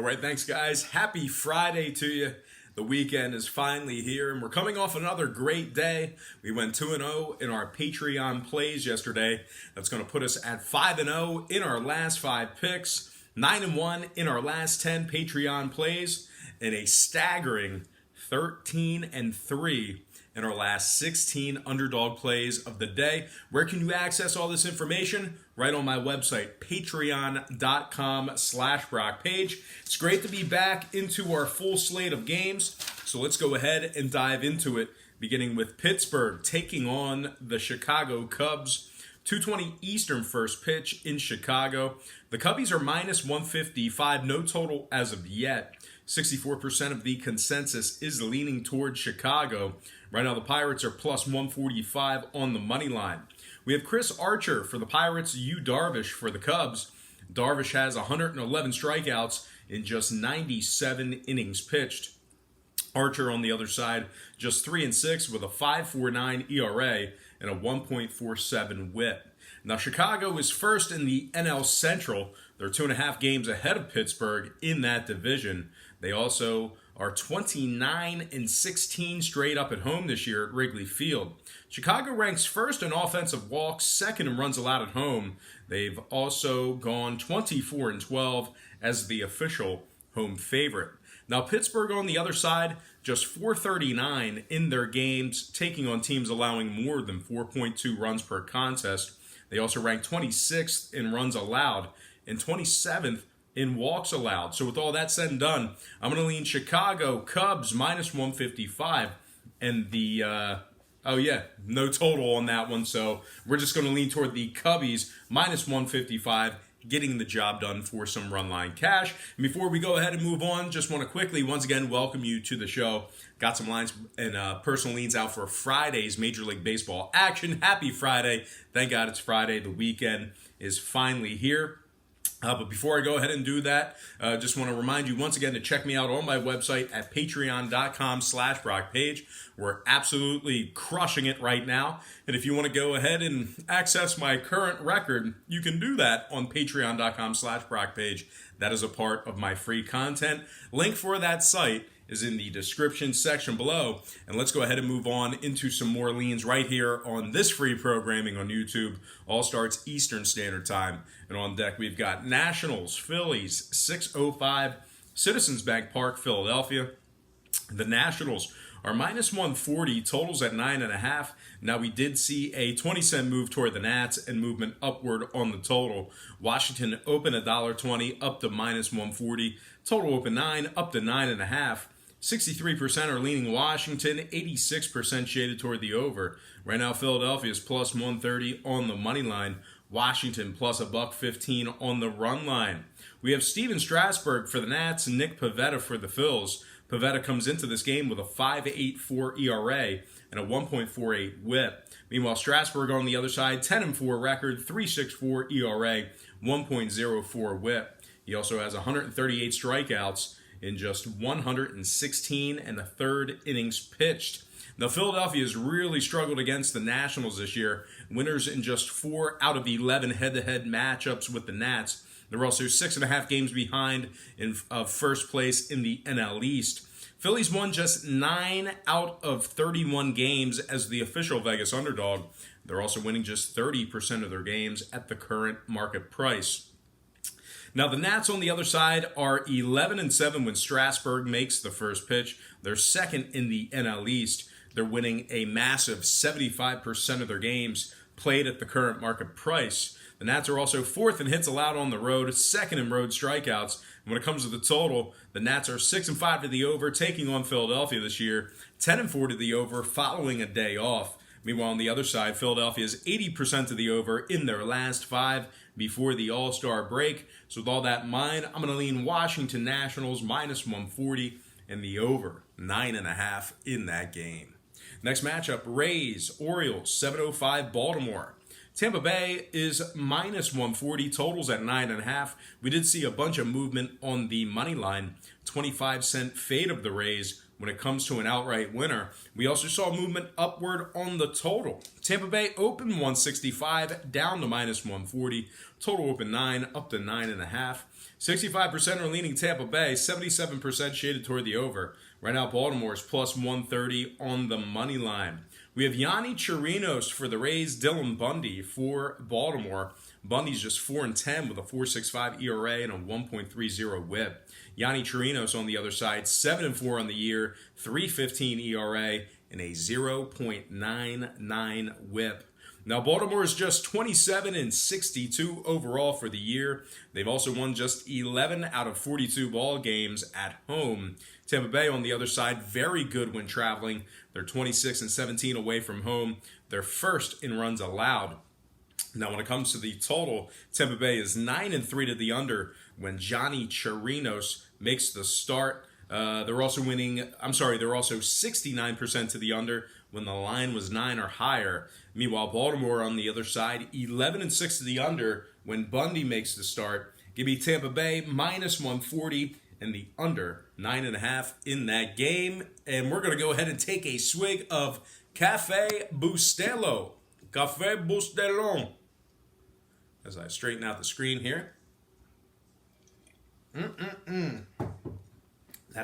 All right, thanks, guys. Happy Friday to you. The weekend is finally here, and we're coming off another great day. We went 2-0 in our Patreon plays yesterday. That's going to put us at 5-0 in our last 5 picks, 9-1 in our last 10 Patreon plays, and a staggering 13-3 in our last 16 underdog plays of the day. Where can you access all this information? Right on my website, patreon.com/BrockPage. It's great to be back into our full slate of games. So let's go ahead and dive into it, beginning with Pittsburgh taking on the Chicago Cubs. 2:20 Eastern first pitch in Chicago. The Cubbies are minus 155, no total as of yet. 64% of the consensus is leaning towards Chicago. Right now, the Pirates are plus 145 on the money line. We have Chris Archer for the Pirates, Yu Darvish for the Cubs. Darvish has 111 strikeouts in just 97 innings pitched. Archer on the other side, just 3-6 with a 5.49 ERA and a 1.47 WHIP. Now, Chicago is first in the NL Central. They're 2.5 games ahead of Pittsburgh in that division. They also are 29-16 straight up at home this year at Wrigley Field. Chicago ranks first in offensive walks, second in runs allowed at home. They've also gone 24-12 as the official home favorite. Now, Pittsburgh on the other side, just 439 in their games, taking on teams allowing more than 4.2 runs per contest. They also rank 26th in runs allowed and 27th in walks allowed. So with all that said and done, I'm going to lean Chicago Cubs minus 155. And no total on that one. So we're just going to lean toward the Cubbies minus 155, getting the job done for some run line cash. And before we go ahead and move on, just want to quickly, once again, welcome you to the show. Got some lines and personal leans out for Friday's Major League Baseball action. Happy Friday. Thank God it's Friday. The weekend is finally here. But before I go ahead and do that, just want to remind you once again to check me out on my website at patreon.com/BrockPage. We're absolutely crushing it right now. And if you want to go ahead and access my current record, you can do that on patreon.com/BrockPage. That is a part of my free content. Link for that site is in the description section below. And let's go ahead and move on into some more leans right here on this free programming on YouTube. All starts Eastern Standard Time. And on deck, we've got Nationals, Phillies, 6:05, Citizens Bank Park, Philadelphia. The Nationals are minus 140, totals at 9.5. Now, we did see a 20-cent move toward the Nats and movement upward on the total. Washington open $1.20 up to minus 140. Total open 9 up to 9.5. 63% are leaning Washington, 86% shaded toward the over. Right now, Philadelphia is plus 130 on the money line. Washington plus $1.15 on the run line. We have Steven Strasburg for the Nats and Nick Pivetta for the Phils. Pivetta comes into this game with a 5.84 ERA and a 1.48 WHIP. Meanwhile, Strasburg on the other side, 10-4 record, 3.64 ERA, 1.04 WHIP. He also has 138 strikeouts in just 116 and a third innings pitched. Now, Philadelphia has really struggled against the Nationals this year. Winners in just 4 out of 11 head-to-head matchups with the Nats. They're also 6.5 games behind in first place in the NL East. Phillies won just 9 out of 31 games as the official Vegas underdog. They're also winning just 30% of their games at the current market price. Now, the Nats on the other side are 11-7 when Strasburg makes the first pitch. They're second in the NL East. They're winning a massive 75% of their games played at the current market price. The Nats are also fourth in hits allowed on the road, second in road strikeouts. And when it comes to the total, the Nats are 6-5 to the over, taking on Philadelphia this year, 10-4 to the over following a day off. Meanwhile, on the other side, Philadelphia is 80% to the over in their last 5 before the All-Star break. So with all that in mind, I'm going to lean Washington Nationals minus 140 and the over 9.5 in that game. Next matchup, Rays, Orioles, 7:05 Baltimore. Tampa Bay is minus 140, totals at 9.5. We did see a bunch of movement on the money line, 25-cent fade of the Rays when it comes to an outright winner. We also saw movement upward on the total. Tampa Bay opened 165, down to minus 140. Total open 9, up to 9.5. 65% are leaning Tampa Bay, 77% shaded toward the over. Right now, Baltimore is plus 130 on the money line. We have Yanni Chirinos for the Rays, Dylan Bundy for Baltimore. Bundy's just 4-10 with a 4.65 ERA and a 1.30 WHIP. Yanni Chirinos on the other side, 7-4 on the year, 3.15 ERA and a 0.99 WHIP. Now, Baltimore is just 27-62 overall for the year. They've also won just 11 out of 42 ball games at home. Tampa Bay on the other side, very good when traveling. They're 26-17 away from home. They're first in runs allowed. Now, when it comes to the total, Tampa Bay is 9-3 to the under when Yanni Chirinos makes the start. They're also 69% to the under when the line was 9 or higher. Meanwhile, Baltimore on the other side, 11-6 to the under when Bundy makes the start. Give me Tampa Bay minus 140 and the under 9.5 in that game. And we're going to go ahead and take a swig of Café Bustelo. Café Bustelon. As I straighten out the screen here. That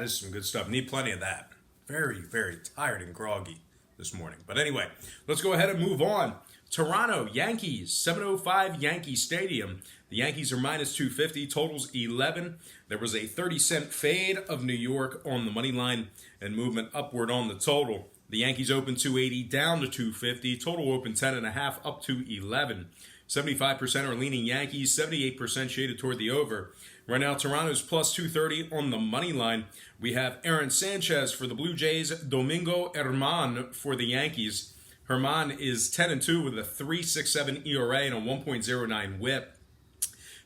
is some good stuff. Need plenty of that. Very, very tired and groggy this morning. But anyway, let's go ahead and move on. Toronto Yankees, 7:05 Yankee Stadium. The Yankees are minus 250, totals 11. There was a 30-cent fade of New York on the money line and movement upward on the total. The Yankees open 280 down to 250, total open 10.5 up to 11. 75% are leaning Yankees, 78% shaded toward the over. Right now, Toronto's plus 230 on the money line. We have Aaron Sanchez for the Blue Jays, Domingo Germán for the Yankees. Germán is 10-2 with a 3.67 ERA and a 1.09 WHIP.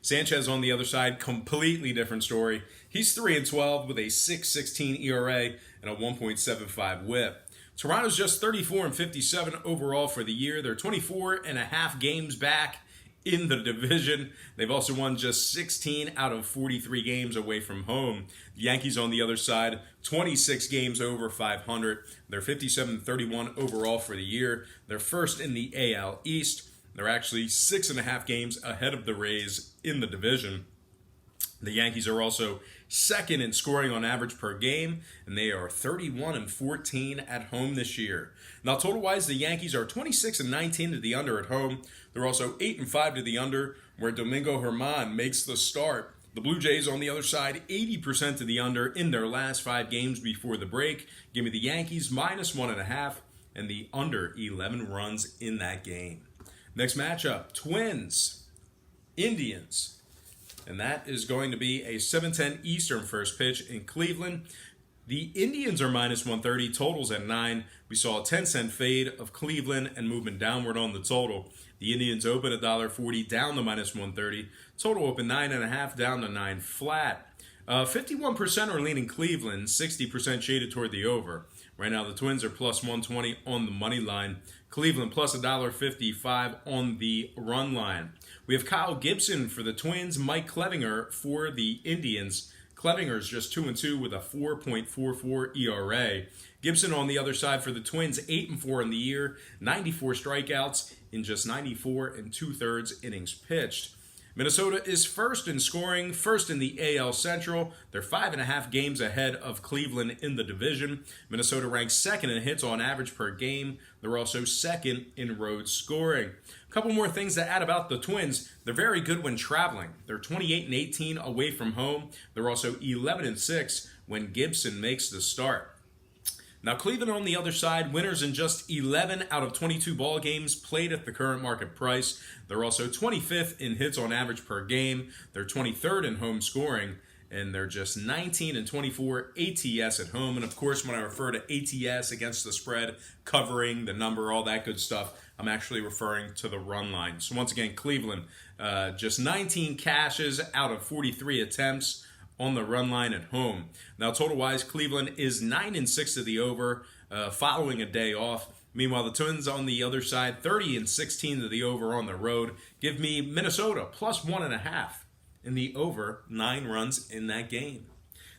Sanchez on the other side, completely different story. He's 3-12 with a 6.16 ERA and a 1.75 WHIP. Toronto's just 34-57 overall for the year. They're 24.5 games back in the division. They've also won just 16 out of 43 games away from home. The Yankees on the other side, 26 games over 500. They're 57-31 overall for the year. They're first in the AL East. They're actually 6.5 games ahead of the Rays in the division. The Yankees are also second in scoring on average per game, and they are 31-14 at home this year. Now, total-wise, the Yankees are 26-19 to the under at home. They're also 8-5 to the under, where Domingo Germán makes the start. The Blue Jays on the other side, 80% to the under in their last 5 games before the break. Give me the Yankees minus 1.5 and the under 11 runs in that game. Next matchup, Twins, Indians. And that is going to be a 7:10 Eastern first pitch in Cleveland. The Indians are minus 130, totals at 9. We saw a 10-cent fade of Cleveland and movement downward on the total. The Indians open $1.40 down to minus 130. Total open 9.5 down to 9 flat. 51% are leaning Cleveland, 60% shaded toward the over. Right now, the Twins are plus 120 on the money line. Cleveland plus $1.55 on the run line. We have Kyle Gibson for the Twins, Mike Clevinger for the Indians. Clevinger's just 2-2 with a 4.44 ERA. Gibson on the other side for the Twins, 8-4 in the year, 94 strikeouts in just 94 2/3 innings pitched. Minnesota is first in scoring, first in the AL Central. They're 5.5 games ahead of Cleveland in the division. Minnesota ranks second in hits on average per game. They're also second in road scoring. A couple more things to add about the Twins. They're very good when traveling. They're 28-18 away from home. They're also 11-6 when Gibson makes the start. Now, Cleveland on the other side, winners in just 11 out of 22 ball games played at the current market price. They're also 25th in hits on average per game. They're 23rd in home scoring, and they're just 19-24 ATS at home. And of course, when I refer to ATS, against the spread, covering the number, all that good stuff, I'm actually referring to the run line. So once again, Cleveland, just 19 cashes out of 43 attempts on the run line at home. Now, total-wise, Cleveland is 9-6 to the over, following a day off. Meanwhile, the Twins on the other side, 30-16 to the over on the road. Give me Minnesota plus 1.5 in the over, 9 runs in that game.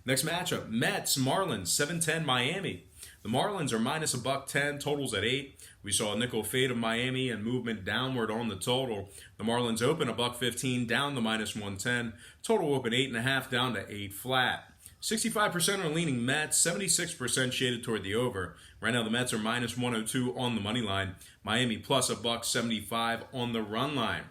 Next matchup, Mets, Marlins, 7-10 Miami. The Marlins are minus $1.10, totals at 8. We saw a nickel fade of Miami and movement downward on the total. The Marlins open $1.15 down to minus 110. Total open 8.5 down to 8 flat. 65% are leaning Mets, 76% shaded toward the over. Right now the Mets are minus 102 on the money line. Miami plus $1.75 on the run line.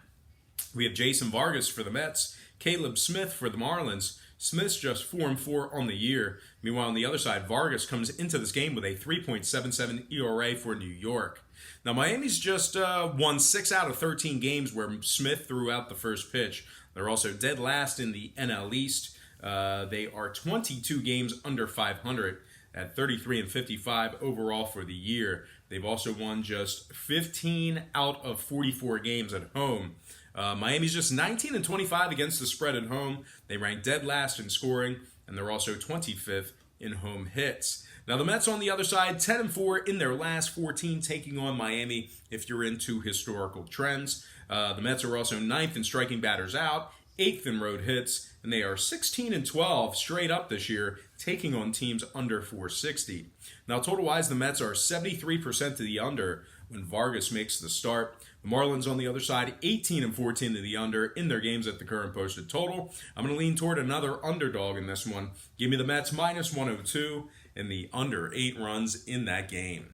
We have Jason Vargas for the Mets, Caleb Smith for the Marlins. Smith's just 4-4 on the year. Meanwhile, on the other side, Vargas comes into this game with a 3.77 ERA for New York. Now, Miami's just won 6 out of 13 games where Smith threw out the first pitch. They're also dead last in the NL East. They are 22 games under 500 at 33-55 overall for the year. They've also won just 15 out of 44 games at home. Miami's just 19-25 against the spread at home. They rank dead last in scoring, and they're also 25th in home hits. Now the Mets on the other side, 10-4 in their last 14, taking on Miami if you're into historical trends. The Mets are also 9th in striking batters out, 8th in road hits, and they are 16-12 straight up this year, taking on teams under 460. Now total-wise, the Mets are 73% to the under when Vargas makes the start. The Marlins on the other side, 18-14 to the under in their games at the current posted total. I'm going to lean toward another underdog in this one. Give me the Mets minus 102 and the under 8 runs in that game.